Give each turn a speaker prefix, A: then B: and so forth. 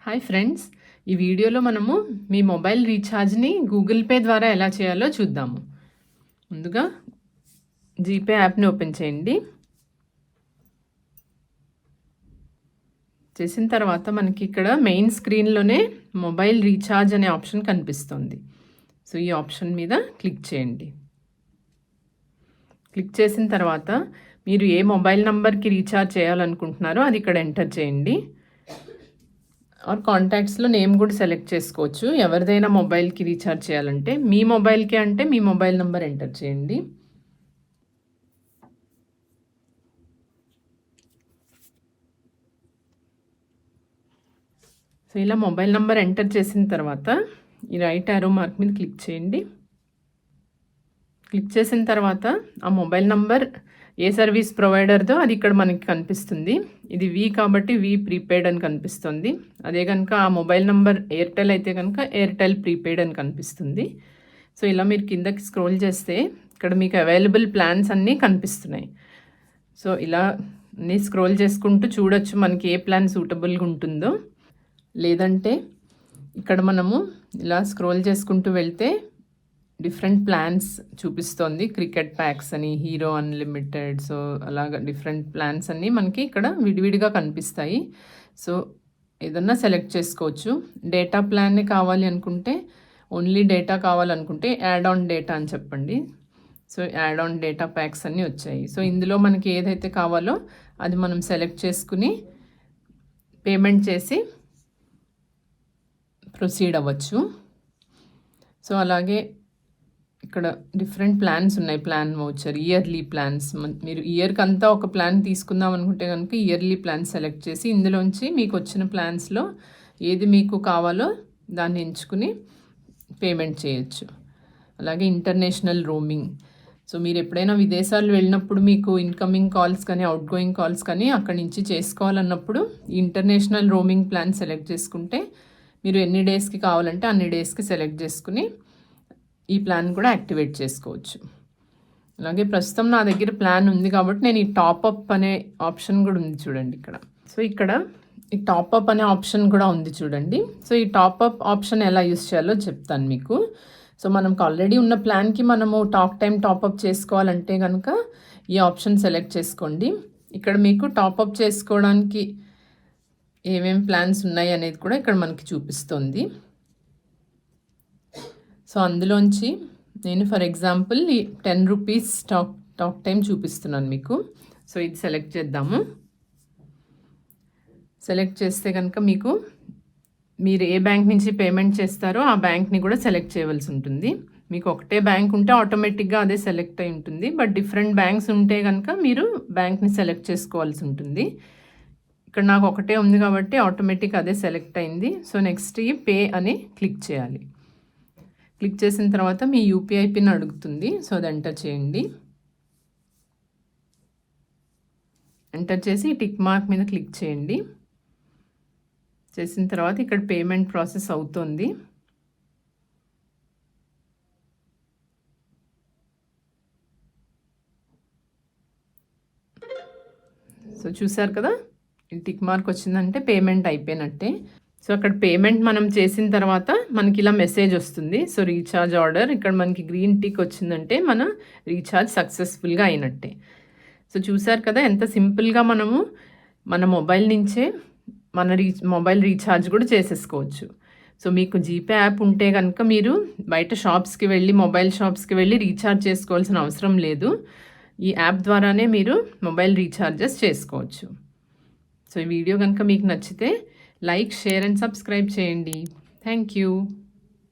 A: Hi friends, ఈ వీడియోలో మనము మీ మొబైల్ రీఛార్జ్ని గూగుల్ పే ద్వారా ఎలా చేయాలో చూద్దాము. ముందుగా జీపే యాప్ని ఓపెన్ చేయండి. చేసిన తర్వాత మనకి ఇక్కడ మెయిన్ స్క్రీన్లోనే మొబైల్ రీఛార్జ్ అనే ఆప్షన్ కనిపిస్తుంది. సో ఈ ఆప్షన్ మీద క్లిక్ చేయండి. క్లిక్ చేసిన తర్వాత మీరు ఏ మొబైల్ నంబర్కి రీఛార్జ్ చేయాలనుకుంటున్నారో అది ఇక్కడ ఎంటర్ చేయండి. ఆర్ కాంటాక్ట్స్లో నేమ్ కూడా సెలెక్ట్ చేసుకోవచ్చు. ఎవరిదైనా మొబైల్కి రీఛార్జ్ చేయాలంటే మీ మొబైల్కి అంటే మీ మొబైల్ నెంబర్ ఎంటర్ చేయండి. సో ఇలా మొబైల్ నెంబర్ ఎంటర్ చేసిన తర్వాత ఈ రైట్ యారో మార్క్ మీద క్లిక్ చేయండి. క్లిక్ చేసిన తర్వాత ఆ మొబైల్ నంబర్ ఏ సర్వీస్ ప్రొవైడర్దో అది ఇక్కడ మనకి కనిపిస్తుంది. ఇది వి కాబట్టి వి ప్రీపెయిడ్ అని కనిపిస్తుంది. అదే కనుక ఆ మొబైల్ నంబర్ ఎయిర్టెల్ అయితే కనుక ఎయిర్టెల్ ప్రీపెయిడ్ అని కనిపిస్తుంది. సో ఇలా మీరు కిందకి స్క్రోల్ చేస్తే ఇక్కడ మీకు అవైలబుల్ ప్లాన్స్ అన్నీ కనిపిస్తున్నాయి. సో ఇలా అన్నీ స్క్రోల్ చేసుకుంటూ చూడొచ్చు మనకి ఏ ప్లాన్ సూటబుల్గా ఉంటుందో. లేదంటే ఇక్కడ మనము ఇలా స్క్రోల్ చేసుకుంటూ వెళ్తే డిఫరెంట్ ప్లాన్స్ చూపిస్తోంది. క్రికెట్ ప్యాక్స్ అని, హీరో అన్లిమిటెడ్, సో అలాగా డిఫరెంట్ ప్లాన్స్ అన్నీ మనకి ఇక్కడ విడివిడిగా కనిపిస్తాయి. సో ఏదన్నా సెలెక్ట్ చేసుకోవచ్చు. డేటా ప్లాన్నే కావాలి అనుకుంటే, ఓన్లీ డేటా కావాలనుకుంటే యాడ్ ఆన్ డేటా అని చెప్పండి. So add on data packs అన్నీ వచ్చాయి. సో ఇందులో మనకి ఏదైతే కావాలో అది మనం సెలెక్ట్ చేసుకుని పేమెంట్ చేసి ప్రొసీడ్ అవ్వచ్చు. సో అలాగే ఇక్కడ డిఫరెంట్ ప్లాన్స్ ఉన్నాయి. Plan voucher, yearly plans. మీరు ఇయర్కి అంతా ఒక ప్లాన్ తీసుకుందాం అనుకుంటే కనుక ఇయర్లీ ప్లాన్ సెలెక్ట్ చేసి ఇందులోంచి మీకు వచ్చిన ప్లాన్స్లో ఏది మీకు కావాలో దాన్ని ఎంచుకుని పేమెంట్ చేయొచ్చు. అలాగే ఇంటర్నేషనల్ రోమింగ్. సో మీరు ఎప్పుడైనా విదేశాలు వెళ్ళినప్పుడు మీకు ఇన్కమింగ్ కాల్స్ కానీ అవుట్ గోయింగ్ కాల్స్ కానీ అక్కడి నుంచి చేసుకోవాలన్నప్పుడు ఇంటర్నేషనల్ రోమింగ్ ప్లాన్ సెలెక్ట్ చేసుకుంటే మీరు ఎన్ని డేస్కి కావాలంటే అన్ని డేస్కి సెలెక్ట్ చేసుకుని ఈ ప్లాన్ కూడా యాక్టివేట్ చేసుకోవచ్చు. అలాగే ప్రస్తుతం నా దగ్గర ప్లాన్ ఉంది కాబట్టి నేను ఈ టాప్అప్ అనే ఆప్షన్ కూడా ఉంది చూడండి ఇక్కడ. సో ఇక్కడ ఈ టాప్అప్ అనే ఆప్షన్ కూడా ఉంది చూడండి. సో ఈ టాప్అప్ ఆప్షన్ ఎలా యూస్ చేయాలో చెప్తాను మీకు. సో మనకు ఆల్రెడీ ఉన్న ప్లాన్కి మనము టాక్ టైం టాప్అప్ చేసుకోవాలంటే కనుక ఈ ఆప్షన్ సెలెక్ట్ చేసుకోండి. ఇక్కడ మీకు టాప్అప్ చేసుకోవడానికి ఏమేమి ప్లాన్స్ ఉన్నాయి అనేది కూడా ఇక్కడ మనకి చూపిస్తుంది. సో అందులోంచి నేను ఫర్ ఎగ్జాంపుల్ ఈ 10 రూపీస్ టాక్ టైం చూపిస్తున్నాను మీకు. సో ఇది సెలెక్ట్ చేద్దాము. సెలెక్ట్ చేస్తే కనుక మీకు మీరు ఏ బ్యాంక్ నుంచి పేమెంట్ చేస్తారో ఆ బ్యాంక్ని కూడా సెలెక్ట్ చేయవలసి ఉంటుంది. మీకు ఒకటే బ్యాంక్ ఉంటే ఆటోమేటిక్గా అదే సెలెక్ట్ అయి ఉంటుంది. బట్ డిఫరెంట్ బ్యాంక్స్ ఉంటే కనుక మీరు బ్యాంక్ని సెలెక్ట్ చేసుకోవాల్సి ఉంటుంది. ఇక్కడ నాకు ఒకటే ఉంది కాబట్టి ఆటోమేటిక్ అదే సెలెక్ట్ అయింది. సో నెక్స్ట్ ఈ పే అని క్లిక్ చేయాలి. క్లిక్ చేసిన తర్వాత మీ యూపీఐ పిన్ అడుగుతుంది. సో అది ఎంటర్ చేయండి. ఎంటర్ చేసి టిక్ మార్క్ మీద క్లిక్ చేయండి. చేసిన తర్వాత ఇక్కడ పేమెంట్ ప్రాసెస్ అవుతుంది. సో చూసారు కదా, ఈ టిక్ మార్క్ వచ్చిందంటే పేమెంట్ అయిపోయినట్టే. సో అక్కడ పేమెంట్ మనం చేసిన తర్వాత మనకి ఇలా మెసేజ్ వస్తుంది. సో రీఛార్జ్ ఆర్డర్, ఇక్కడ మనకి గ్రీన్ టిక్ వచ్చిందంటే మన రీఛార్జ్ సక్సెస్ఫుల్గా అయినట్టే. సో చూసారు కదా ఎంత సింపుల్గా మనము మన మొబైల్ నుంచే మన మొబైల్ రీఛార్జ్ కూడా చేసేసుకోవచ్చు. సో మీకు జీపే యాప్ ఉంటే కనుక మీరు బయట షాప్స్కి వెళ్ళి మొబైల్ షాప్స్కి వెళ్ళి రీఛార్జ్ చేసుకోవాల్సిన అవసరం లేదు. ఈ యాప్ ద్వారానే మీరు మొబైల్ రీఛార్జెస్ చేసుకోవచ్చు. సో ఈ వీడియో కనుక మీకు నచ్చితే లైక్, షేర్ అండ్ సబ్స్క్రైబ్ చేయండి. Thank you.